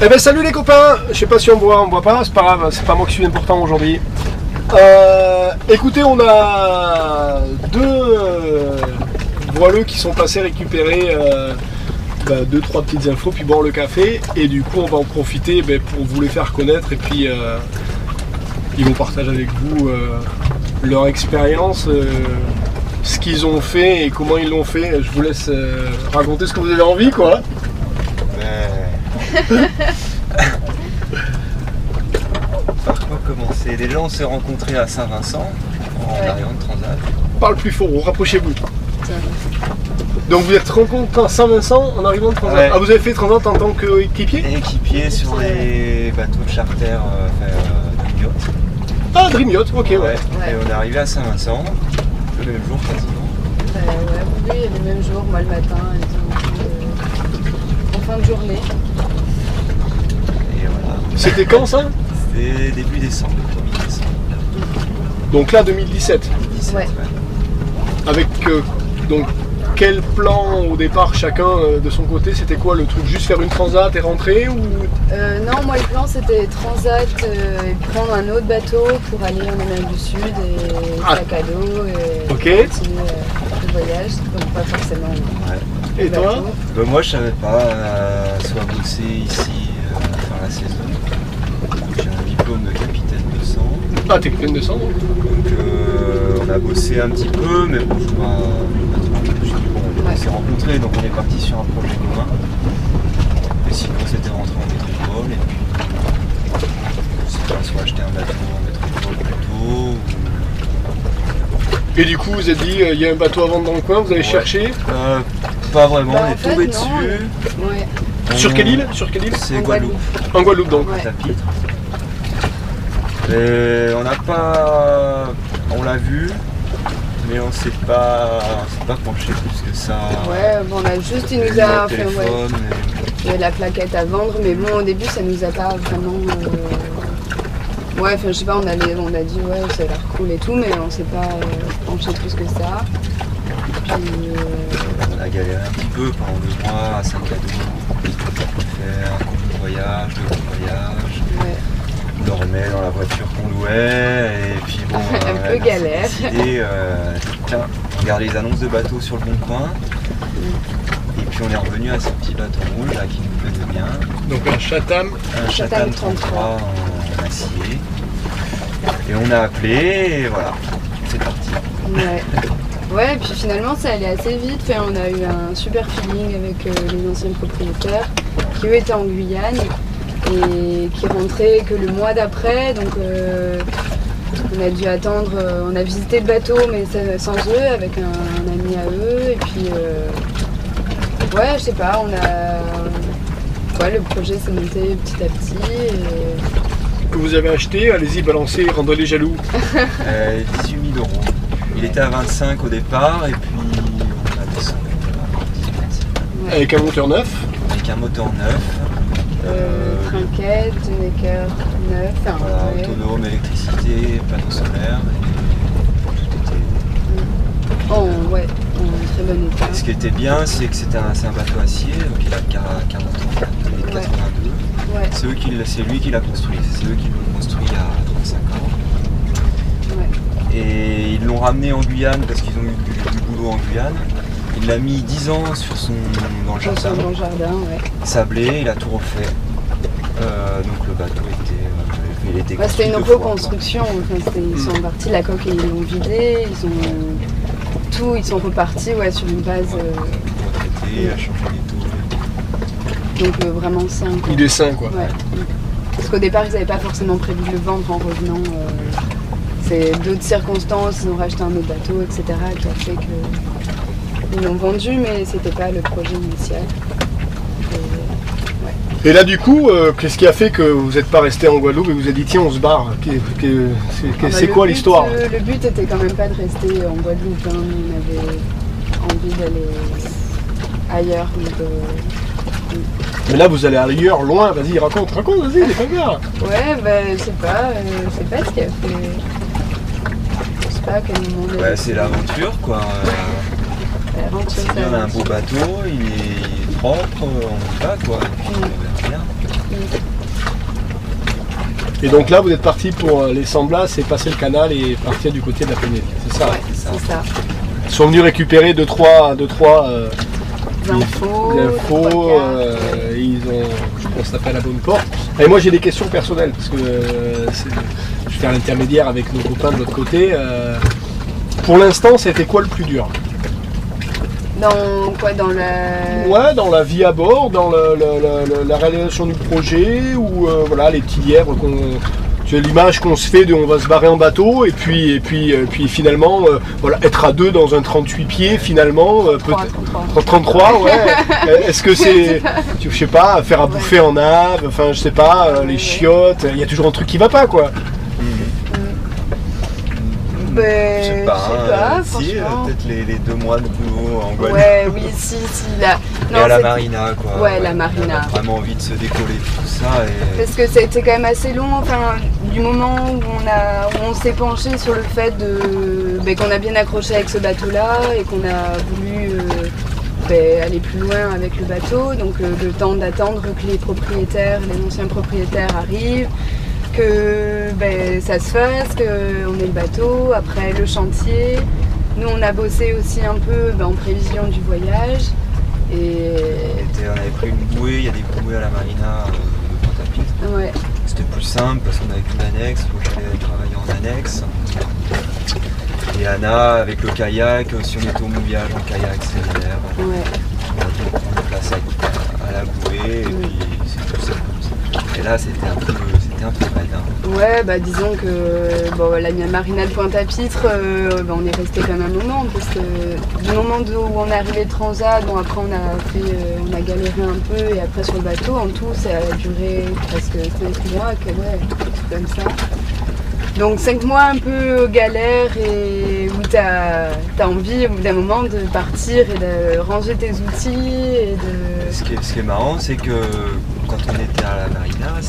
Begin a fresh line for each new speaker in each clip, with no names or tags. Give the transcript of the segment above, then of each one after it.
Eh ben salut les copains, je sais pas si on voit pas, c'est pas grave, c'est pas moi qui suis important aujourd'hui. Écoutez, on a deux voileux qui sont passés récupérer 2-3 petites infos puis boire le café, et du coup on va en profiter pour vous les faire connaître, et puis ils vont partager avec vous leur expérience, ce qu'ils ont fait et comment ils l'ont fait. Je vous laisse raconter ce que vous avez envie, quoi.
Par quoi commencer? Déjà on s'est rencontrés à Saint-Vincent en arrivant de Transat.
Parle plus fort, rapprochez-vous. Donc vous êtes rencontrés à Saint-Vincent en arrivant de Transat.
Ouais.
Ah, vous avez fait Transat en tant qu'équipier?
Équipier sur les bateaux de charter Dream Yacht.
Ah, Dream Yacht, ok, ouais.
Et on est arrivé à Saint-Vincent le même jour quasiment.
Oui, le même jour, moi le matin, en fin de journée.
Et voilà.
C'était quand ça?
C'était début décembre, 2017.
Donc là, 2017.
2017,
Ouais.
Avec donc quel plan au départ chacun de son côté? C'était quoi le truc? Juste faire une transat et rentrer, ou?
Non, moi le plan c'était transat et prendre un autre bateau pour aller en Amérique du Sud et sac à dos et continuer le voyage, donc pas forcément.
Et toi?
Moi je savais pas, soit bosser ici, faire la saison. J'ai un diplôme de capitaine de sang.
Ah, t'es capitaine de sang, donc?
Donc on a bossé un petit peu, mais bon, je sais pas. On s'est rencontrés, donc on est parti sur un projet commun. Et sinon c'était rentrer en métropole et puis je sais pas, soit acheter un bateau en métropole plutôt.
Et du coup vous êtes dit, il y a un bateau à vendre dans le coin, vous avez cherché?
Pas vraiment, on
en
est
fait,
tombé
non,
dessus.
Ouais.
Sur quelle île? Sur quelle île?
C'est
En
Guadeloupe.
En Guadeloupe, donc.
Ouais.
Tapitre. Et on n'a pas. On l'a vu, mais on s'est pas penché plus que ça.
Ouais, bon, on a juste, il nous a fait la plaquette à vendre, mais bon, au début, ça nous a pas vraiment. Ouais, enfin, je sais pas, on a dit, ouais, ça a l'air cool et tout, mais on s'est pas penché plus que ça. Puis.
On a galéré un petit peu pendant 2 mois à Saint-Cadeau, faire un combi voyage, 2 voyages.
Ouais.
On dormait dans la voiture qu'on louait, et puis bon.
Un peu galère.
Tiens, on regarde les annonces de bateaux sur le bon coin. Et puis on est revenu à ce petit bateau rouge là qui nous plaisait bien.
Donc un Chatham.
Un Chatham 33 en acier. Et on a appelé et voilà, c'est parti.
Ouais. Ouais, et puis finalement ça allait assez vite. Enfin, on a eu un super feeling avec les anciens propriétaires qui eux étaient en Guyane et qui rentraient que le mois d'après. Donc on a dû attendre, on a visité le bateau mais sans eux, avec un ami à eux. Et puis ouais, je sais pas, le projet s'est monté petit à petit.
Que vous avez acheté, allez-y, balancez, rendez les jaloux.
18 000 €. Il était à 25 au départ et puis on a descendu à 18.
Avec un moteur neuf.
Avec un moteur neuf.
Trinquette, maker neuf.
Voilà, autonome, électricité, panneau solaire.
En très bon état.
Ce qui était bien, c'est que c'est un bateau acier, donc il a 40 ans, il est de 82.
Ouais.
C'est lui qui l'a construit, c'est eux qui l'ont construit il y a 35 ans.
Ouais.
Et ils l'ont ramené en Guyane parce qu'ils ont eu du boulot en Guyane. Il l'a mis 10 ans dans le jardin.
Dans le jardin, ouais.
Sablé, il a tout refait. Donc le bateau était construit
c'était une
2 fois,
reconstruction. Enfin, ils sont partis, la coque ils l'ont vidé, ils sont repartis sur une base.
Retraité, a changé les taux.
Donc vraiment sain. Quoi.
Il est sain, quoi.
Ouais. Parce qu'au départ ils n'avaient pas forcément prévu de le vendre en revenant. C'est d'autres circonstances, ils ont racheté un autre bateau, etc. qui a fait qu'ils l'ont vendu, mais c'était pas le projet initial.
Et là, du coup, qu'est-ce qui a fait que vous n'êtes pas resté en Guadeloupe et vous avez dit tiens, on se barre? C'est quoi l'histoire?
Le but était quand même pas de rester en Guadeloupe. Hein. On avait envie d'aller ailleurs.
Mais là, vous allez ailleurs, loin. Vas-y, raconte, vas-y, les pas.
Ouais, je sais pas ce qui a fait. Je sais pas à quel moment.
C'est l'aventure, quoi.
L'aventure,
on a un beau bateau, il est propre, on y va, quoi. Et puis on verra bien.
Et donc là, vous êtes parti pour les San Blas et passer le canal et partir du côté de la Pénélie, c'est ça?
Ouais, c'est ça.
Ils sont venus récupérer deux, trois
Infos,
ils ont, je pense, tapé à la bonne porte. Et moi, j'ai des questions personnelles parce que je fais l'intermédiaire avec nos copains de l'autre côté. Pour l'instant, c'était quoi le plus dur?
Dans quoi? Dans la...
Ouais, dans la vie à bord, dans la réalisation du projet, ou voilà, les petits lièvres tu as l'image qu'on se fait de on va se barrer en bateau et puis finalement voilà, être à deux dans un 38 pieds finalement, peut-être 33, ouais. Est-ce que c'est, je sais pas, faire à bouffer en nave, enfin je sais pas, les chiottes, il y a toujours un truc qui va pas quoi.
Je sais pas, si,
franchement.
peut-être les 2 mois de boulot en Guadeloupe.
Ouais, oui, si, là.
Et à la marina, quoi.
Ouais, la marina.
On a vraiment envie de se décoller tout ça. Et...
Parce que ça a été quand même assez long, enfin, du moment où on s'est penché sur le fait qu'on a bien accroché avec ce bateau-là et qu'on a voulu aller plus loin avec le bateau, donc le temps d'attendre que les anciens propriétaires arrivent, que ça se fasse, qu'on ait le bateau, après le chantier. Nous on a bossé aussi un peu en prévision du voyage. Et...
on avait pris une bouée, il y a des bouées à la marina de Pointe-à-Pitre.
Ouais.
C'était plus simple parce qu'on avait plus d'annexe, donc j'allais travailler en annexe. Et Anna avec le kayak, si on était au mouillage en kayak, c'est l'hiver.
Ouais.
On a dû prendre place à la bouée et puis c'est tout ça comme ça. Et là c'était un peu raide.
Ouais, disons que la marina de Pointe-à-Pitre, on est resté quand même un moment, parce que du moment où on est arrivé de Transat, après on a galéré un peu, et après sur le bateau, en tout ça a duré presque 5 mois, comme ça. Donc 5 mois un peu galère et où t'as envie au bout d'un moment de partir et de ranger tes outils et de...
Ce qui est marrant, c'est que quand on était à la marina,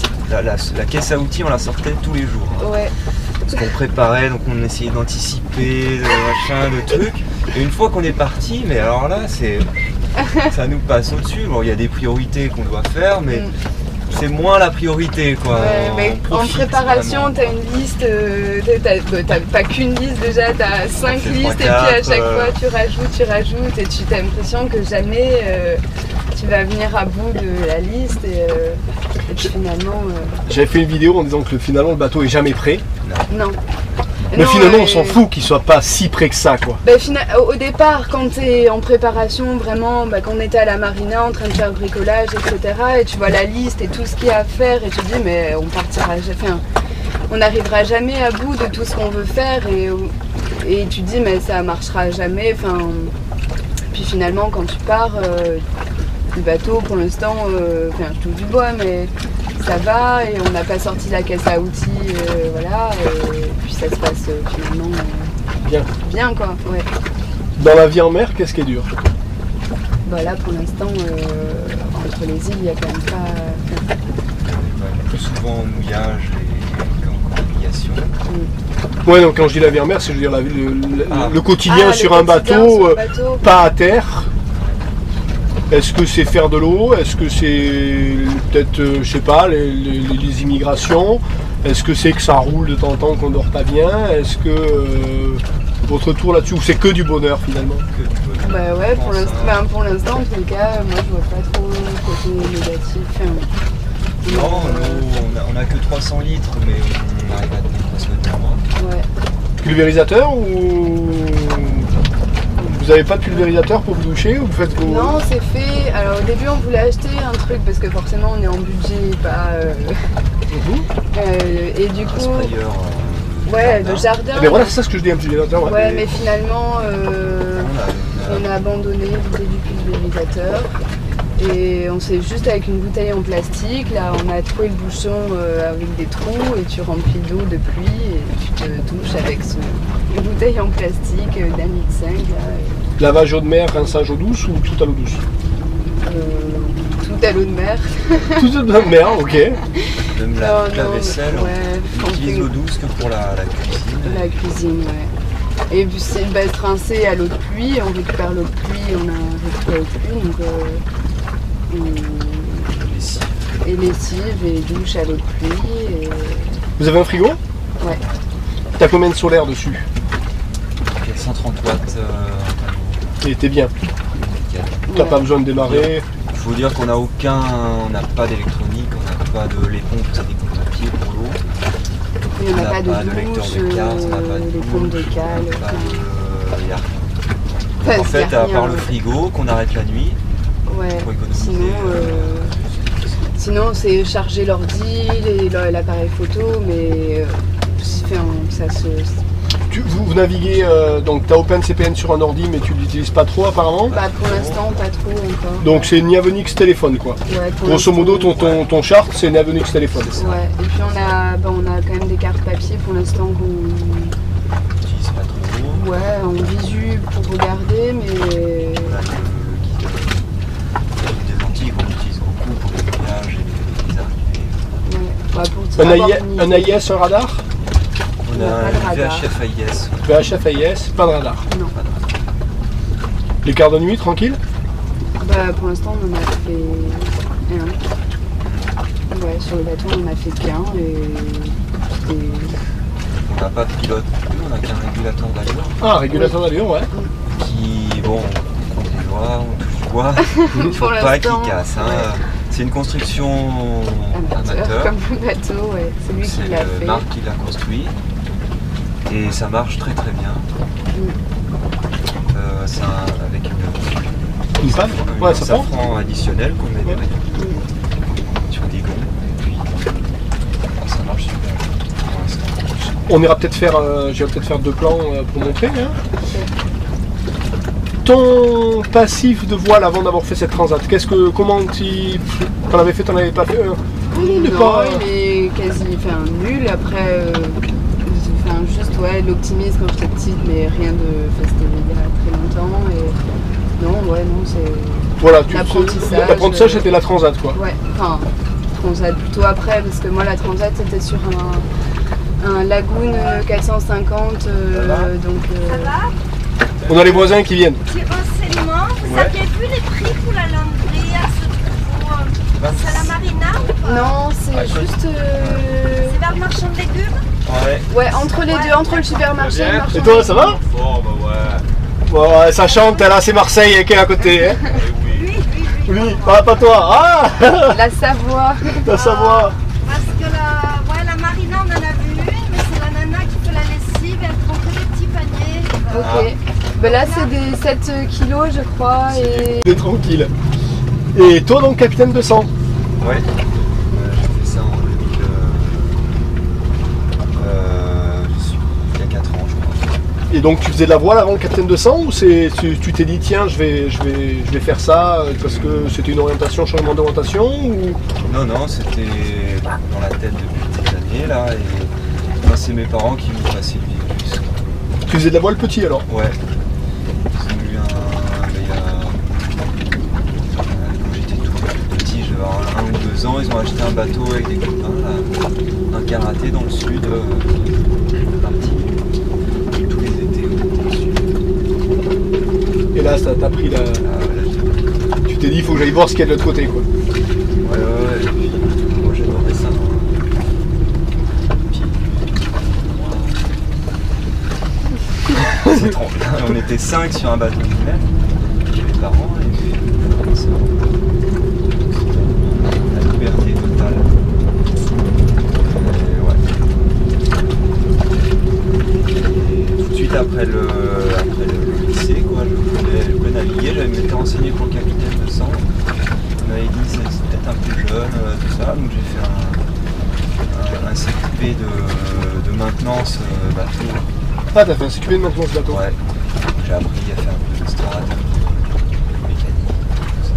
la caisse à outils on la sortait tous les jours.
Ouais.
Parce qu'on préparait, donc on essayait d'anticiper, de trucs. Et une fois qu'on est parti, mais alors là ça nous passe au-dessus. Bon, il y a des priorités qu'on doit faire, mais c'est moins la priorité quoi.
Ouais, en préparation, t'as une liste, t'as pas qu'une liste déjà, t'as 5 listes et puis à chaque fois tu rajoutes et tu as l'impression que jamais tu vas venir à bout de la liste et puis finalement...
J'avais fait une vidéo en disant que finalement le bateau est jamais prêt.
Non.
Mais finalement on s'en fout qu'il soit pas si près que ça quoi.
Au départ quand tu es en préparation vraiment, quand on était à la marina en train de faire le bricolage etc. et tu vois la liste et tout ce qu'il y a à faire et tu te dis mais on n'arrivera jamais à bout de tout ce qu'on veut faire et tu te dis mais ça marchera jamais. Puis finalement quand tu pars le bateau pour l'instant, je touche du bois mais ça va et on n'a pas sorti la caisse à outils, voilà, et puis ça se passe finalement bien quoi, ouais.
Dans la vie en mer, qu'est-ce qui est dur?
Là pour l'instant, entre les îles, il n'y a quand même pas...
Plus souvent en mouillage et en navigation.
Ouais, donc quand je dis la vie en mer, c'est je veux dire le quotidien sur un bateau, pas à terre. Est-ce que c'est faire de l'eau? Est-ce que c'est peut-être, je sais pas, les immigrations? Est-ce que c'est que ça roule de temps en temps, qu'on dort pas bien? Est-ce que votre tour là-dessus, ou c'est que du bonheur finalement?
Que du bonheur.
Ouais, pour l'instant, en tout cas, moi je vois pas trop le côté négatif.
Non, on a que 300 litres, mais on arrive à tenir presque 2 mois. Ouais.
Pulvérisateur ou... Vous n'avez pas de pulvérisateur pour vous doucher ou vous faites vos...
Non, c'est fait. Alors au début on voulait acheter un truc parce que forcément on est en budget, pas... et du coup... Ouais, de jardin.
Mais voilà, c'est ça ce que je dis, un pulvérisateur.
Ouais, mais finalement on a abandonné l'idée du pulvérisateur. Et on s'est juste avec une bouteille en plastique, là on a trouvé le bouchon avec des trous et tu remplis d'eau de pluie et tu te douches avec une bouteille en plastique d'1,5 litre.
Lavage eau de mer, rinçage eau douce ou tout à l'eau douce?
Tout à l'eau de mer.
Tout à l'eau de mer, ok.
Même la vaisselle, on utilise l'eau douce que pour la cuisine.
La cuisine, ouais. Et puis c'est rincé à l'eau de pluie, on récupère l'eau de pluie, on a récupéré l'eau de pluie, donc... et lessive et douche à l'eau de pluie
Vous avez un frigo?
Ouais.
T'as combien de solaire dessus?
Il y a 130 watts.
Et t'es bien.
Nickel.
T'as pas besoin de démarrer.
Il faut dire qu'on n'a on n'a pas d'électronique, on n'a pas de les pompes, c'est des pompes à pied pour l'eau.
Il n'y en a pas de
lecteur
douche,
de cartes, on n'a pas de
les pompes de
douche,
cale.
on n'a pas de- il y a rien.
Enfin,
En fait,
y a
à
rien.
part le frigo qu'on arrête la nuit
Ouais.
pour économiser.
Sinon, c'est charger l'ordi, l'appareil photo, mais ça se.
Vous naviguez, donc t'as OpenCPN sur un ordi, mais tu l'utilises pas trop apparemment.
Bah, pour l'instant, pas trop encore.
Donc c'est Navenix téléphone quoi.
Ouais, pour
Grosso modo,
l'instant,
ton chart c'est Navenix téléphone.
Ouais, et puis on a quand même des cartes papier pour l'instant qu'on.
On n'utilise pas trop.
Ouais, en visu pour regarder, mais.
On a des lentilles qu'on utilise beaucoup pour les voyages et les arrivées.
Ouais. Bah, pour
Un,
avoir
AI,
une
un
idée.
AIS, un radar?
On
On a
a
pas de
un
radar.
VHF AIS.
VHF AIS, pas de radar.
Non.
Les quarts de nuit, tranquille?
Bah, pour l'instant, on en a fait un. Ouais, sur le bateau, on en a fait qu'un et c'était.
On n'a pas de pilote, on n'a qu'un régulateur d'allure
Ah, régulateur d'allure, ouais.
qui, bon, on compte les doigts, on touche du bois, il faut
Pour
pas qu'il
l'instant,
casse. Hein.
ouais.
C'est une construction amateur.
Comme le bateau, ouais. C'est lui
C'est
qui l'a fait.
Marc qui l'a construit et ça marche très très bien. C'est avec
Une panne?
un
Ouais, ça prend.
safran additionnel qu'on met
Ouais.
sur des gonds et puis ça marche super pour l'instant.
On ira peut-être faire, j'irai peut-être faire 2 plans pour montrer. Hein. Ton passif de voile avant d'avoir fait cette transat, comment t'en avais fait, t'en avais pas fait un?
Non,
pas-
il est quasi nul. Après, juste l'optimisme quand j'étais petite, mais rien de festé il y a très longtemps. Et non, c'est.
Voilà,
L'apprentissage,
l'apprentissage c'était la transat quoi.
Ouais, enfin, transat plutôt après, parce que moi la transat c'était sur un Lagoon 450, donc.
On a les voisins qui viennent.
Petit renseignement, vous
Ouais.
aviez vu les prix pour la laundrie à ce trou C'est à la marina ou pas?
Non, c'est juste.
C'est vers le marchand de légumes?
Ouais, entre les deux, entre le supermarché et le marchand.
Et toi, ça va?
Bon bah ouais.
Bon, ouais, ça chante, là c'est Marseille qui est à côté. Hein.
Oui.
Oui, pas toi. Ah,
La Savoie.
la Savoie.
Parce que la marina on en a vu une, mais c'est la nana qui fait la lessive et elle prend que des petits paniers.
Ok. Ben là c'est des 7 kilos je crois et.
T'es tranquille. Et toi donc capitaine de sang?
Ouais. J'ai fait ça en 2000. Il y a 4 ans je crois.
Et donc tu faisais de la voile avant le capitaine de sang ou tu t'es dit tiens je vais faire ça parce que c'était une orientation, changement d'orientation ou...
Non, c'était dans la tête depuis des années là et moi c'est mes parents qui m'ont passé le virus.
Tu faisais de la voile petit alors?
Ouais. Ils ont eu quand j'étais tout petit, je devais avoir 1 ou 2 ans, ils ont acheté un bateau avec des copains là, un karaté dans le sud, parti tous les étés on était dans le sud.
Et là t'as pris la...
Là,
Tu t'es dit il faut que j'aille voir ce qu'il y a de l'autre côté quoi.
ouais, et puis moi j'adorais ça. C'est trop bien. On était 5 sur un bateau de mer, mes parents et mes sœurs. La liberté totale. Et tout de suite après le lycée, quoi, je voulais naviguer, j'avais m'étais renseigné pour le capitaine de sang. On m'avait dit c'est peut-être un peu jeune, tout ça, donc j'ai fait un CQP de maintenance bateau.
Ah t'as fait un CQP de maintenance bateau?
Ouais, j'ai appris à faire un peu de strat, mécanique, tout ça.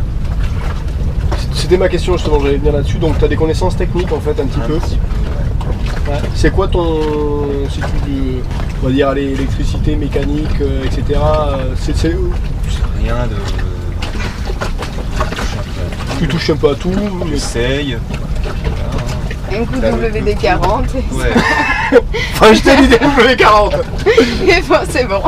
C'était ma question justement, j'allais venir là-dessus. Donc tu as des connaissances techniques en fait un petit peu.
ouais.
Ouais. C'est quoi ton... Si tu on va dire allez, électricité, mécanique, etc. C'est
Rien de...
tu touches un peu à tout. Mais...
J'essaye.
Un coup
Là, le
WD-40 et
Ouais.
Enfin je t'ai dit des W40.
et bon, c'est bon.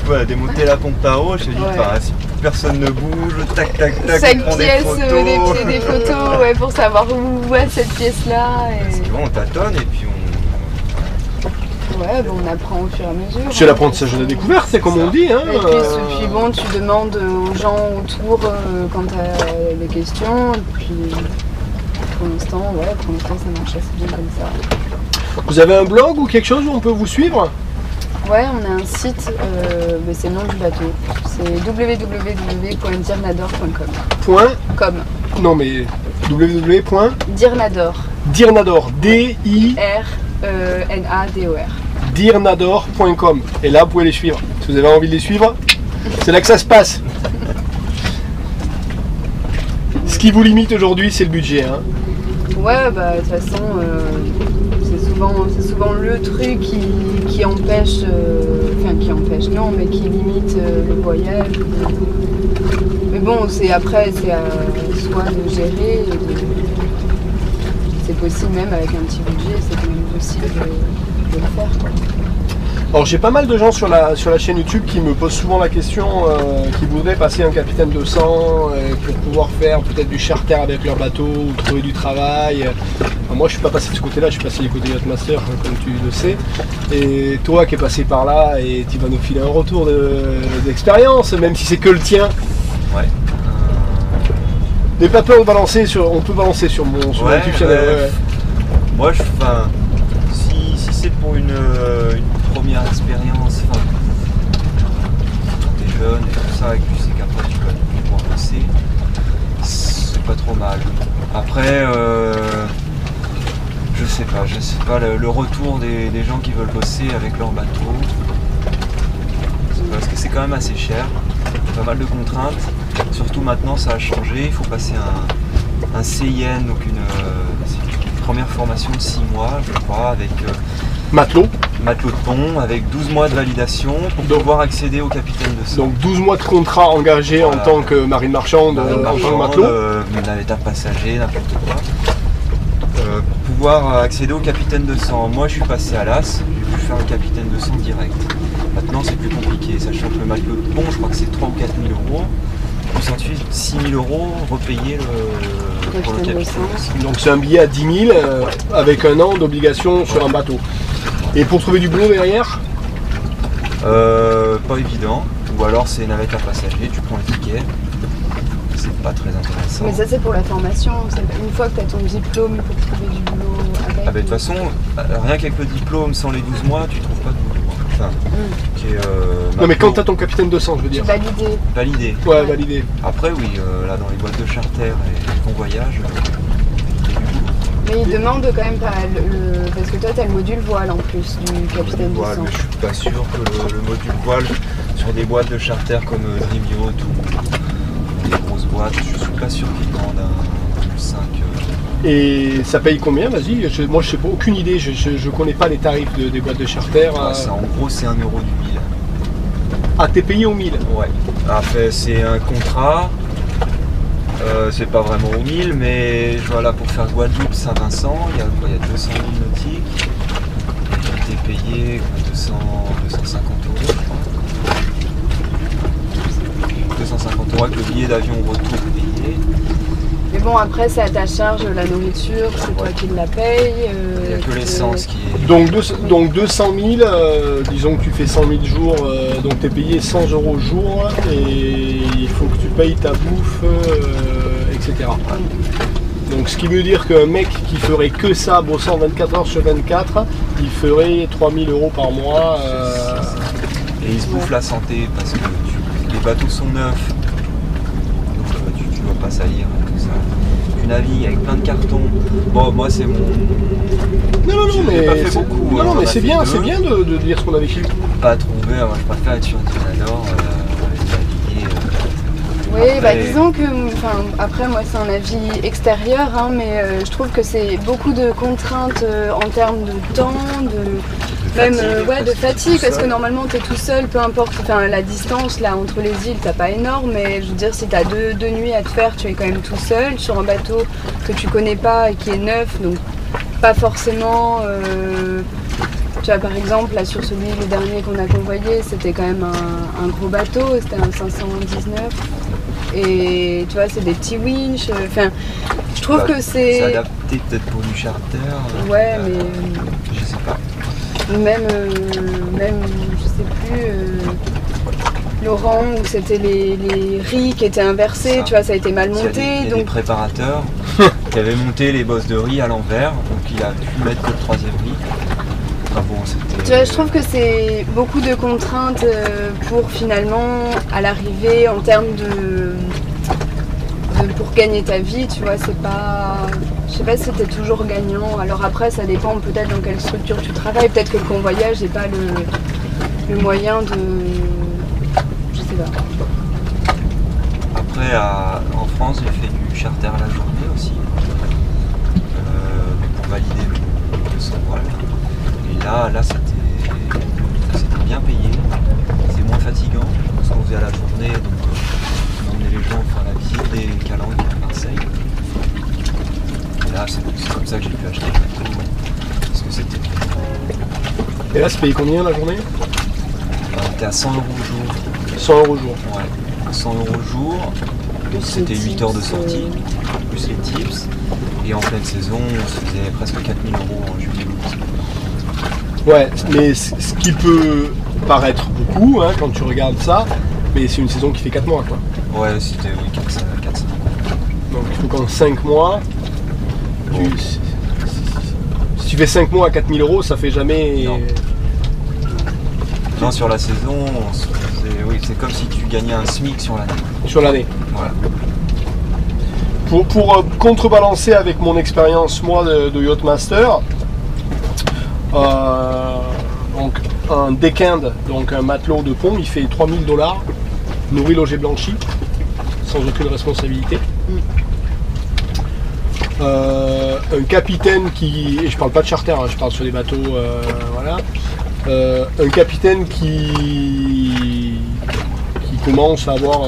Voilà, démonter la pompe à eau, je te dis,
Ouais.
enfin, personne ne bouge, tac tac tac,
Chaque
on prend
pièce,
des
des photos, ouais, pour savoir où est cette pièce-là.
Parce
Et...
que bon, on tâtonne et puis
Ouais, bon, on apprend au fur et à mesure.
C'est l'apprentissage de la découverte, c'est comme on dit. Hein,
Et puis bon, tu demandes aux gens autour quand tu as des questions. Et puis pour l'instant, ça marche assez bien comme ça.
Vous avez un blog ou quelque chose où on peut vous suivre?
Ouais, on a un site, mais c'est le nom du bateau. C'est www.dirnador.com. Com.
Non mais
Dirnador.
Dirnador, D-I...
R-N-A-D-O-R.
Dirnador.com. Et là, vous pouvez les suivre. Si vous avez envie de les suivre, c'est là que ça se passe. Ce qui vous limite aujourd'hui, c'est le budget. Hein.
Ouais, bah de toute façon, c'est souvent le truc qui empêche, non, mais qui limite le voyage. Mais bon, c'est à soi de gérer. C'est possible même avec un petit budget, c'est quand même possible de le faire. Quoi.
Alors j'ai pas mal de gens sur la chaîne YouTube qui me posent souvent la question, qui voudraient passer un capitaine de sang pour pouvoir faire peut-être du charter avec leur bateau ou trouver du travail. Alors, moi je suis pas passé de ce côté-là, je suis passé du côté Yacht Master comme tu le sais. Et toi qui es passé par là et tu vas nous filer un retour d'expérience, même si c'est que le tien.
ouais.
N'aie pas peur de balancer on peut balancer sur mon YouTube channel. Ouais.
Moi, si c'est pour une première expérience, quand t'es jeune et tout ça, et que tu sais qu'après tu vas pouvoir passer, c'est pas trop mal. Après, je sais pas le retour des gens qui veulent bosser avec leur bateau, parce que c'est quand même assez cher, pas mal de contraintes. Surtout maintenant, ça a changé. Il faut passer un CIN, donc une première formation de 6 mois, je crois, avec
Matelot
de pont, avec 12 mois de validation pour pouvoir accéder au capitaine de sang.
Donc 12 mois de contrat engagé en tant que marine marchande, en tant que matelot.
Navette passager, n'importe quoi. Pour pouvoir accéder au capitaine de sang. Moi, je suis passé à l'AS, j'ai pu faire le capitaine de sang direct. Maintenant, c'est plus compliqué, sachant que le matelot de pont, je crois que c'est 3 ou 4 000 euros. Plus ensuite 6 000 euros repayés pour le capitaine.
Donc c'est un billet à 10 000 avec un an d'obligation sur un bateau. Et pour trouver du boulot derrière?
Pas évident. Ou alors c'est navette à passager, tu prends le ticket. C'est pas très intéressant.
Mais ça c'est pour la formation, une fois que tu as ton diplôme pour trouver du boulot avec.
Ah bah, de toute façon, rien qu'avec le diplôme, sans les 12 mois, tu trouves pas de boulot. Enfin,
non mais quand tu as ton capitaine de sang, je veux dire.
Validé.
Ouais, validé.
Après oui, là dans les boîtes de charter et ton voyage.
Mais il demande quand même pas parce que toi tu as le module voile en plus du capitaine de sang.
Mais je suis pas sûr que le module voile sur des boîtes de charter comme Dream Yacht ou des grosses boîtes, je suis pas sûr qu'ils demandent un 5.
Et ça paye combien? Vas-y, moi je sais pas, aucune idée, je connais pas les tarifs des boîtes de charter.
En gros c'est 1 euro du 1000.
Ah, t'es payé au 1000?
Ouais. Après c'est un contrat, c'est pas vraiment au 1000, mais voilà, pour faire Guadeloupe, Saint-Vincent, il y a 200 000 nautiques. T'es payé 250 euros, je crois. 250 euros avec le billet d'avion retour payé.
Mais bon, après, c'est à ta charge, la nourriture, c'est toi qui la payes.
Il n'y a que l'essence qui est...
Donc 200 000, disons que tu fais 100 000 jours, donc tu es payé 100 euros au jour et il faut que tu payes ta bouffe, etc. Donc ce qui veut dire qu'un mec qui ferait que ça, bossant 24 heures sur 24, il ferait 3 000 euros par mois.
Et il se bouffe la santé parce que les bateaux sont neufs, donc tu ne vas pas salir, tout ça. Tu navigues avec plein de cartons. Bon, moi c'est mon...
Non, mais
pas fait beaucoup.
Non, mais c'est bien de dire ce qu'on a vécu.
Pas trouvé, moi je préfère être sur Dirnador, naviguer.
Oui, bah disons que, après moi c'est un avis extérieur, hein, mais je trouve que c'est beaucoup de contraintes en termes de temps, de fatigue, parce que normalement tu es tout seul, peu importe la distance là entre les îles, t'as pas énorme, mais je veux dire si tu as deux nuits à te faire, tu es quand même tout seul sur un bateau que tu connais pas et qui est neuf, donc pas forcément Tu vois, par exemple, là sur le dernier qu'on a convoyé, c'était quand même un gros bateau, c'était un 519. Et tu vois, c'est des petits winches. Enfin, je trouve que c'est.
C'est adapté peut-être pour du charter.
Ouais, mais.
Je sais pas.
Même, je sais plus. Laurent, où c'était les riz qui étaient inversés,
Ça.
tu vois, ça a été mal monté.
Il y a des préparateurs qui avaient monté les bosses de riz à l'envers, donc il a pu mettre que le 3e riz. Enfin bon, c'était...
Tu vois, je trouve que c'est beaucoup de contraintes pour finalement, à l'arrivée, en termes pour gagner ta vie, tu vois, c'est pas... Je sais pas si c'était toujours gagnant. Alors après, ça dépend peut-être dans quelle structure tu travailles. Peut-être que le convoyage n'est pas le moyen de... Je sais pas.
Après, en France, j'ai fait du charter à la journée aussi, pour valider le sans-voile. Et là c'était bien payé, c'est moins fatigant que ce qu'on faisait à la journée, donc on emmenait les gens faire la visite des calanques à Marseille. Et là, c'est comme ça que j'ai pu acheter le bateau, parce que c'était...
Et là, c'est payé combien la journée?
On était à 100 € au jour.
100 € au jour.
Ouais, 100 € au jour, c'était 8 heures de sortie, plus les tips. Et en pleine saison, on se faisait presque 4000 € en juillet.
Ouais, mais ce qui peut paraître beaucoup hein, quand tu regardes ça, mais c'est une saison qui fait 4 mois quoi.
Ouais, c'était 4-5 mois.
Donc il faut qu'en 5 mois, si tu fais 5 mois à 4000 €, ça fait jamais...
Non, sur la saison, c'est comme si tu gagnais un SMIC sur l'année.
Sur l'année.
Voilà.
Pour contrebalancer avec mon expérience moi de Yachtmaster, donc un deckhand, donc un matelot de pont, il fait 3000 $, nourri, logé, blanchi, sans aucune responsabilité. Un capitaine qui, et je parle pas de charter, hein, je parle sur des bateaux, voilà. Un capitaine qui commence à avoir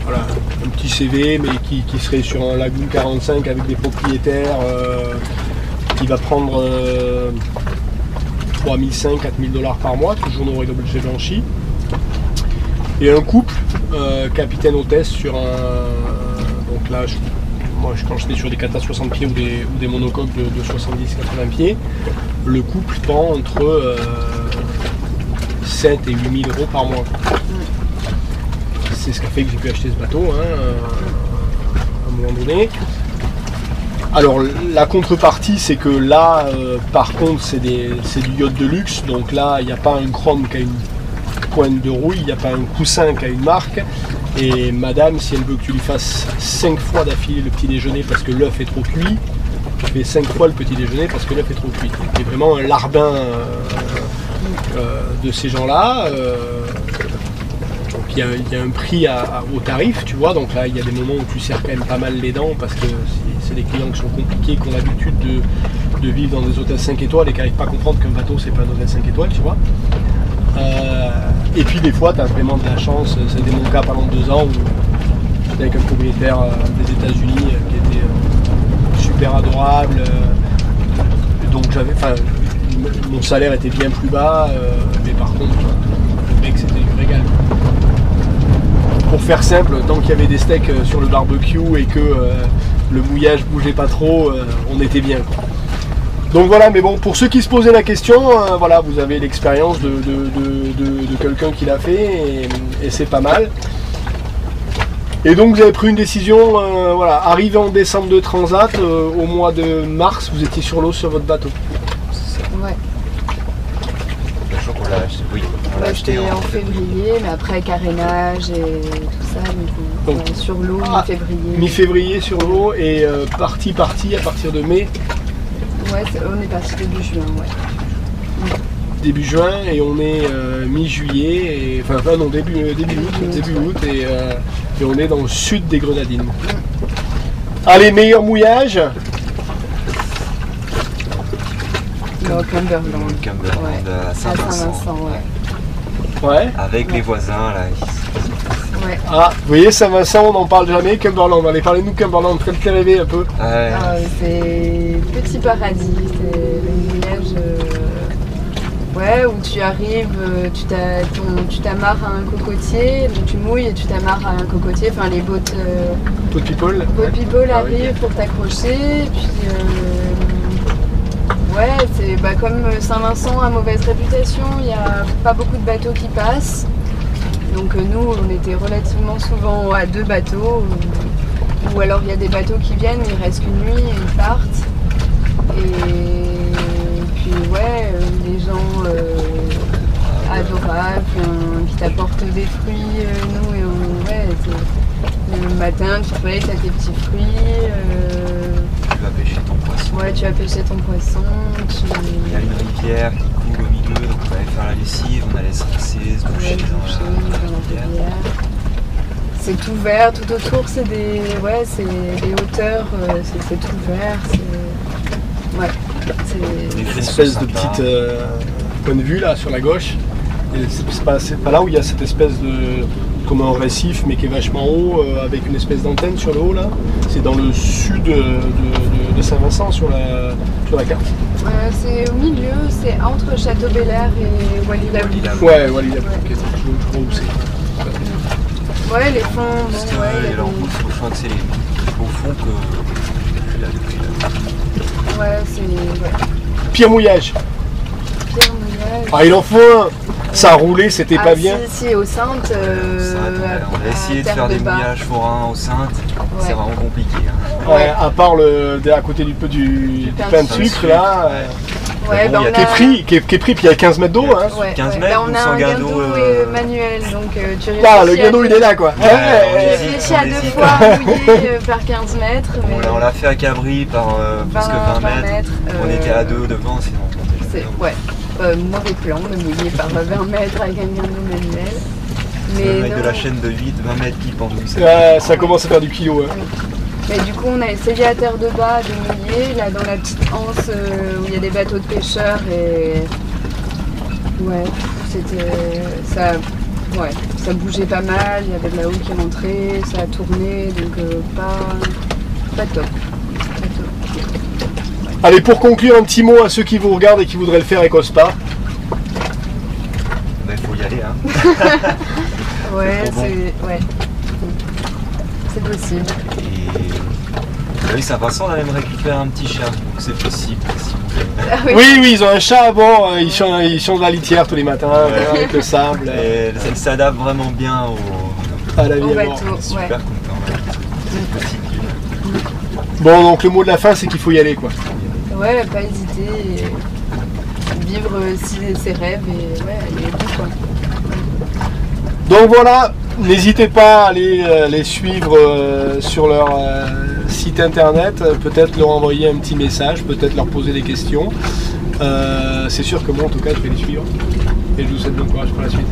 voilà, un petit CV, mais qui serait sur un Lagoon 45 avec des propriétaires, qui va prendre 3500 à 4000 $ par mois, toujours nourri, logé, blanchi. Et un couple, capitaine hôtesse sur un... Donc là, moi quand j'étais sur des katas 60 pieds ou des monocoques de 70-80 pieds, le couple prend entre 7 et 8000 € par mois. C'est ce qui a fait que j'ai pu acheter ce bateau hein, à un moment donné. Alors la contrepartie c'est que là par contre c'est du yacht de luxe, donc là il n'y a pas un chrome qui a une pointe de rouille, il n'y a pas un coussin qui a une marque. Et madame, si elle veut que tu lui fasses 5 fois d'affilée le petit déjeuner parce que l'œuf est trop cuit, tu fais 5 fois le petit déjeuner parce que l'œuf est trop cuit. C'est vraiment un larbin de ces gens-là. Donc il y a un prix au tarif, tu vois. Donc là, il y a des moments où tu serres quand même pas mal les dents parce que c'est des clients qui sont compliqués, qui ont l'habitude de vivre dans des hôtels 5 étoiles et qui n'arrivent pas à comprendre qu'un bateau, c'est pas un hôtel 5 étoiles, tu vois. Et puis des fois tu as vraiment de la chance, ça a été mon cas pendant 2 ans où j'étais avec un propriétaire des États-Unis qui était super adorable, donc mon salaire était bien plus bas, mais par contre le mec c'était du régal. Pour faire simple, tant qu'il y avait des steaks sur le barbecue et que le mouillage bougeait pas trop, on était bien quoi. Donc voilà, mais bon, pour ceux qui se posaient la question, voilà, vous avez l'expérience de quelqu'un qui l'a fait et c'est pas mal. Et donc vous avez pris une décision, voilà, arrivé en décembre de Transat, au mois de mars, vous étiez sur l'eau sur votre bateau.
Ouais.
Le jour qu'on l'a acheté, oui, on l'a acheté
C'était en février, mais après carénage et tout ça, donc,
Donc,
sur l'eau, mi-février.
Mi-février sur l'eau et parti à partir de mai.
Ouais, on est parti début juin, ouais.
Début juin et on est mi-juillet, et, enfin non, début août et on est dans le sud des Grenadines. Allez, meilleur mouillage.
Non, Cumberland.
Cumberland
Ouais.
à Saint-Vincent.
Ouais.
Ouais.
Avec les voisins là.
Ouais.
Ah, vous voyez, Saint-Vincent, on n'en parle jamais. Cumberland, allez, parlez-nous de Cumberland, faites-le rêver un peu.
C'est petit paradis, c'est le village Ouais, où tu arrives, tu t'amarres à un cocotier, donc tu mouilles et tu t'amarres à un cocotier, enfin les boat
people.
people
Ah oui.
arrivent pour t'accrocher, puis ouais, c'est comme Saint-Vincent a mauvaise réputation, il n'y a pas beaucoup de bateaux qui passent, donc nous on était relativement souvent à 2 bateaux, ou alors il y a des bateaux qui viennent, mais ils restent qu'une nuit et ils partent, et puis ouais, les gens adorables qui t'apportent des fruits, nous et ouais, le matin tu te réveilles, t'as tes petits fruits,
Tu vas pêcher ton poisson.
ouais, tu vas pêcher ton poisson,
Il y a une rivière qui coule au milieu, donc on allait faire la lessive, on allait se rincer, se boucher dans la rivière.
C'est tout vert, tout autour c'est des hauteurs, c'est tout vert, ouais, c'est
Une espèce de petite point de vue là sur la gauche. Et c'est pas là où il y a cette espèce de comme un récif mais qui est vachement haut avec une espèce d'antenne sur le haut là. C'est dans le sud de Saint-Vincent sur la carte.
c'est au milieu, c'est entre Château-Belair et Wally-la-Voulte.
Ouais, Wally-la-Voulte, ok, je vois où c'est.
Ouais, les fonds,
Parce que
bon, ouais, il y a
je crois que c'est au fond que depuis là.
ouais, c'est
Pire mouillage.
Pierre Mouillage.
Ah, il en faut un. Ça a roulé, c'était pas bien.
Si, aux Saintes,
On a essayé de faire des mouillages forains aux Saintes, c'est vraiment compliqué. Hein.
Ouais, à part à côté du pain de sucre là,
Ouais,
bon,
on
il y
qui est pris, puis il y a 15 mètres d'eau. Hein.
Ouais,
15
ouais.
mètres,
On
ou
a
sans
un
guindeau,
guindeau manuel, donc tu réfléchis.
Ah, le guindeau il est là quoi.
Ouais,
Tu
on
réfléchis à 2
hésite.
fois à mouiller par 15 mètres. Mais
On l'a fait à Cabri par plus que 20 mètres. On était à 2 devant, sinon on comptait
c'est
jamais.
mauvais plan de mouiller par 20 mètres avec un guindeau manuel.
Le mec
non.
de la chaîne de 8, 20 mètres qui pendouille.
Ça commence à faire du kilo. Hein.
Mais du coup, on a essayé à terre de bas de mouiller, là dans la petite anse où il y a des bateaux de pêcheurs et ouais, ça bougeait pas mal, il y avait de la houle qui rentrait, ça a tourné, donc pas top.
Allez, pour conclure, un petit mot à ceux qui vous regardent et qui voudraient le faire avec Ospa.
Il faut y aller. Hein.
Ouais,
trop bon.
c'est possible.
Et oui, Saint-Vincent, on a même récupéré un petit chat, donc c'est possible si vous voulez.
Ah
Oui, ils ont un chat, bon, ils changent la litière tous les matins
Ouais.
avec le sable.
Et elle s'adapte vraiment bien
À la vie
Au
à bord.
bateau,
super
ouais.
content. Cette petite ville.
Bon, donc le mot de la fin, c'est qu'il faut y aller quoi.
Ouais, pas hésiter, et vivre ses rêves et ouais, aller au bout quoi.
Donc voilà, n'hésitez pas à aller les suivre sur leur site internet, peut-être leur envoyer un petit message, peut-être leur poser des questions. C'est sûr que moi en tout cas je vais les suivre et je vous souhaite bon courage pour la suite.